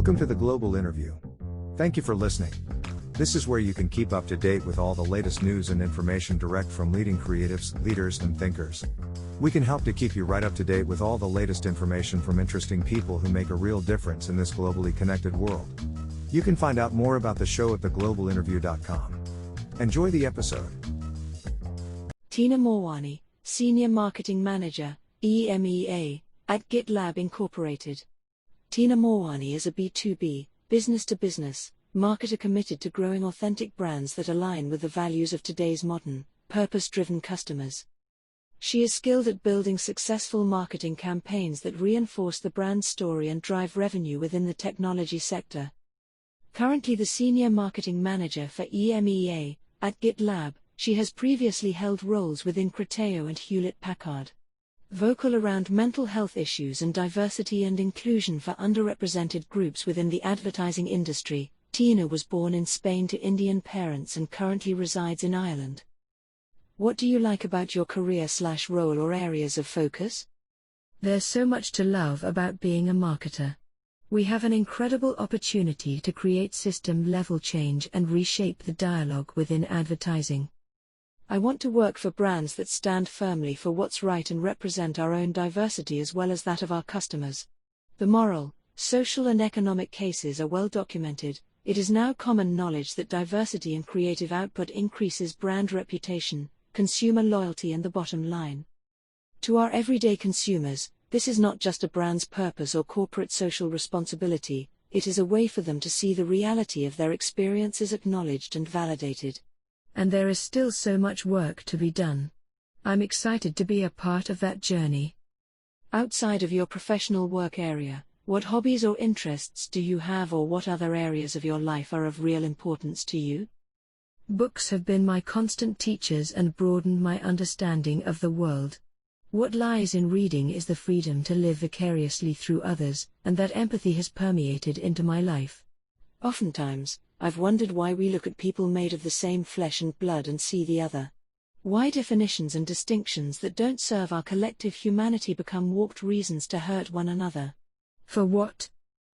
Welcome to the Global Interview. Thank you for listening. This is where you can keep up to date with all the latest news and information direct from leading creatives, leaders, and thinkers. We can help to keep you right up to date with all the latest information from interesting people who make a real difference in this globally connected world. You can find out more about the show at theglobalinterview.com. Enjoy the episode. Tina Morwani, Senior Marketing Manager, EMEA, at GitLab Incorporated. Tina Morwani is a B2B, business-to-business, marketer committed to growing authentic brands that align with the values of today's modern, purpose-driven customers. She is skilled at building successful marketing campaigns that reinforce the brand story and drive revenue within the technology sector. Currently the Senior Marketing Manager for EMEA, at GitLab, she has previously held roles within Criteo and Hewlett-Packard. Vocal around mental health issues and diversity and inclusion for underrepresented groups within the advertising industry, Tina was born in Spain to Indian parents and currently resides in Ireland. What do you like about your career/role or areas of focus? There's so much to love about being a marketer. We have an incredible opportunity to create system-level change and reshape the dialogue within advertising. I want to work for brands that stand firmly for what's right and represent our own diversity as well as that of our customers. The moral, social and economic cases are well documented. It is now common knowledge that diversity in creative output increases brand reputation, consumer loyalty and the bottom line. To our everyday consumers, this is not just a brand's purpose or corporate social responsibility, it is a way for them to see the reality of their experiences acknowledged and validated. And there is still so much work to be done. I'm excited to be a part of that journey. Outside of your professional work area, what hobbies or interests do you have, or what other areas of your life are of real importance to you? Books have been my constant teachers and broadened my understanding of the world. What lies in reading is the freedom to live vicariously through others, and that empathy has permeated into my life. Oftentimes, I've wondered why we look at people made of the same flesh and blood and see the other. Why definitions and distinctions that don't serve our collective humanity become warped reasons to hurt one another. For what?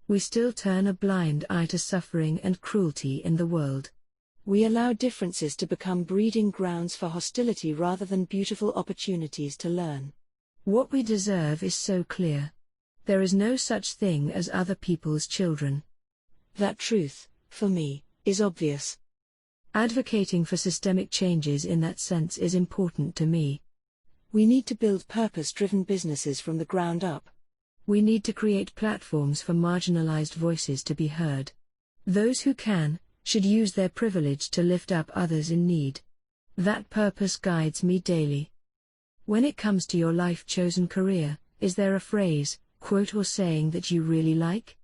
We still turn a blind eye to suffering and cruelty in the world. We allow differences to become breeding grounds for hostility rather than beautiful opportunities to learn. What we deserve is so clear. There is no such thing as other people's children. That truth, for me, is obvious. Advocating for systemic changes in that sense is important to me. We need to build purpose-driven businesses from the ground up. We need to create platforms for marginalized voices to be heard. Those who can, should use their privilege to lift up others in need. That purpose guides me daily. When it comes to your life-chosen career, is there a phrase, quote or saying that you really like?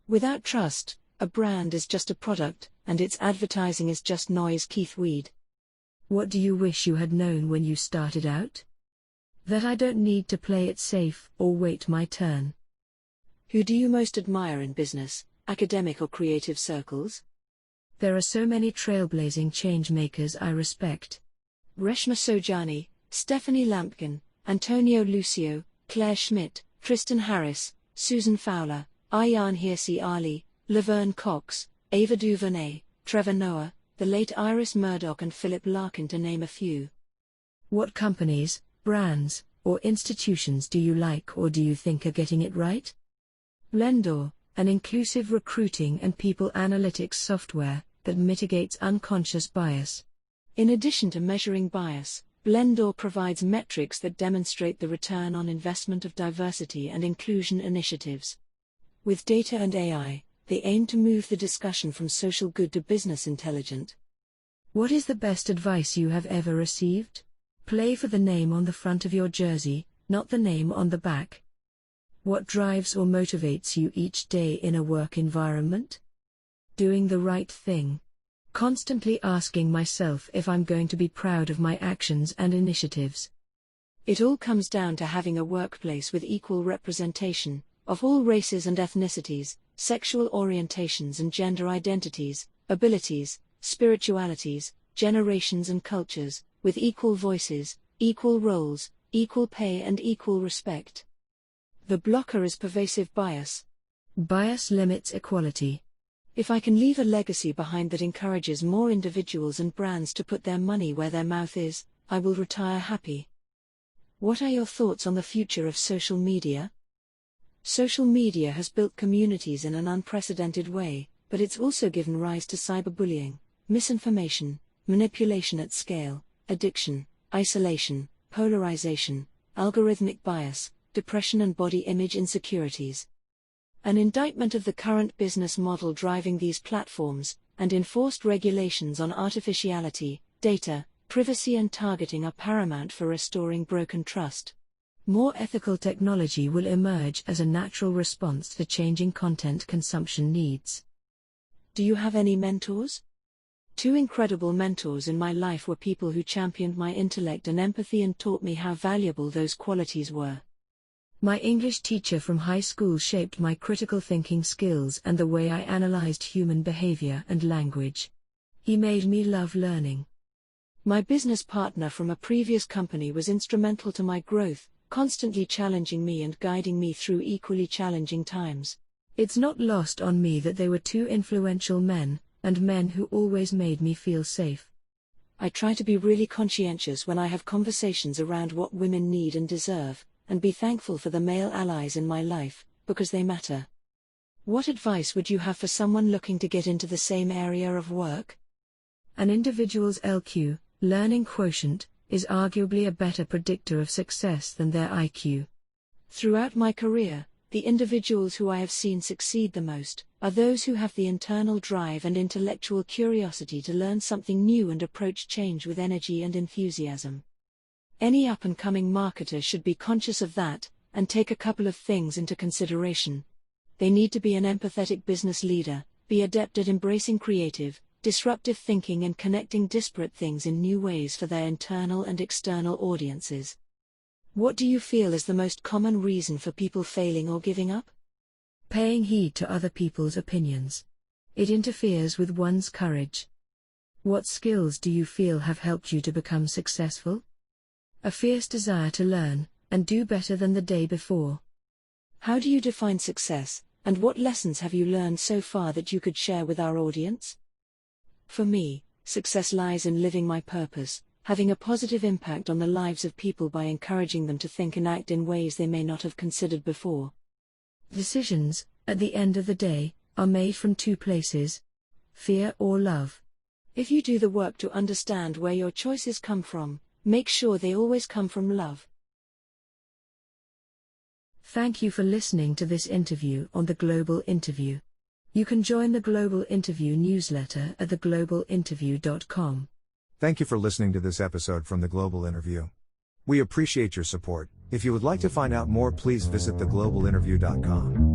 Without trust, a brand is just a product, and its advertising is just noise. Keith Weed. What do you wish you had known when you started out? That I don't need to play it safe or wait my turn. Who do you most admire in business, academic or creative circles? There are so many trailblazing change-makers I respect. Reshma Saujani, Stephanie Lampkin, Antonio Lucio, Claire Schmidt, Tristan Harris, Susan Fowler, Ayaan Hirsi Ali, Laverne Cox, Ava DuVernay, Trevor Noah, the late Iris Murdoch and Philip Larkin, to name a few. What companies, brands, or institutions do you like or do you think are getting it right? Blendor, an inclusive recruiting and people analytics software that mitigates unconscious bias. In addition to measuring bias, Blendor provides metrics that demonstrate the return on investment of diversity and inclusion initiatives. With data and AI, they aim to move the discussion from social good to business intelligent. What is the best advice you have ever received? Play for the name on the front of your jersey, not the name on the back. What drives or motivates you each day in a work environment? Doing the right thing. Constantly asking myself if I'm going to be proud of my actions and initiatives. It all comes down to having a workplace with equal representation of all races and ethnicities, sexual orientations and gender identities, abilities, spiritualities, generations and cultures, with equal voices, equal roles, equal pay and equal respect. The blocker is pervasive bias. Bias limits equality. If I can leave a legacy behind that encourages more individuals and brands to put their money where their mouth is, I will retire happy. What are your thoughts on the future of social media? Social media has built communities in an unprecedented way, but it's also given rise to cyberbullying, misinformation, manipulation at scale, addiction, isolation, polarization, algorithmic bias, depression and body image insecurities. An indictment of the current business model driving these platforms, and enforced regulations on artificiality, data, privacy and targeting are paramount for restoring broken trust. More ethical technology will emerge as a natural response to changing content consumption needs. Do you have any mentors? Two incredible mentors in my life were people who championed my intellect and empathy and taught me how valuable those qualities were. My English teacher from high school shaped my critical thinking skills and the way I analyzed human behavior and language. He made me love learning. My business partner from a previous company was instrumental to my growth, constantly challenging me and guiding me through equally challenging times. It's not lost on me that they were two influential men, and men who always made me feel safe. I try to be really conscientious when I have conversations around what women need and deserve, and be thankful for the male allies in my life, because they matter. What advice would you have for someone looking to get into the same area of work? An individual's LQ, learning quotient, is arguably a better predictor of success than their IQ. Throughout my career, the individuals who I have seen succeed the most are those who have the internal drive and intellectual curiosity to learn something new and approach change with energy and enthusiasm. Any up-and-coming marketer should be conscious of that, and take a couple of things into consideration. They need to be an empathetic business leader, be adept at embracing creative, disruptive thinking and connecting disparate things in new ways for their internal and external audiences. What do you feel is the most common reason for people failing or giving up? Paying heed to other people's opinions. It interferes with one's courage. What skills do you feel have helped you to become successful? A fierce desire to learn, and do better than the day before. How do you define success, and what lessons have you learned so far that you could share with our audience? For me, success lies in living my purpose, having a positive impact on the lives of people by encouraging them to think and act in ways they may not have considered before. Decisions, at the end of the day, are made from two places: fear or love. If you do the work to understand where your choices come from, make sure they always come from love. Thank you for listening to this interview on The Global Interview. You can join the Global Interview newsletter at theglobalinterview.com. Thank you for listening to this episode from The Global Interview. We appreciate your support. If you would like to find out more, please visit theglobalinterview.com.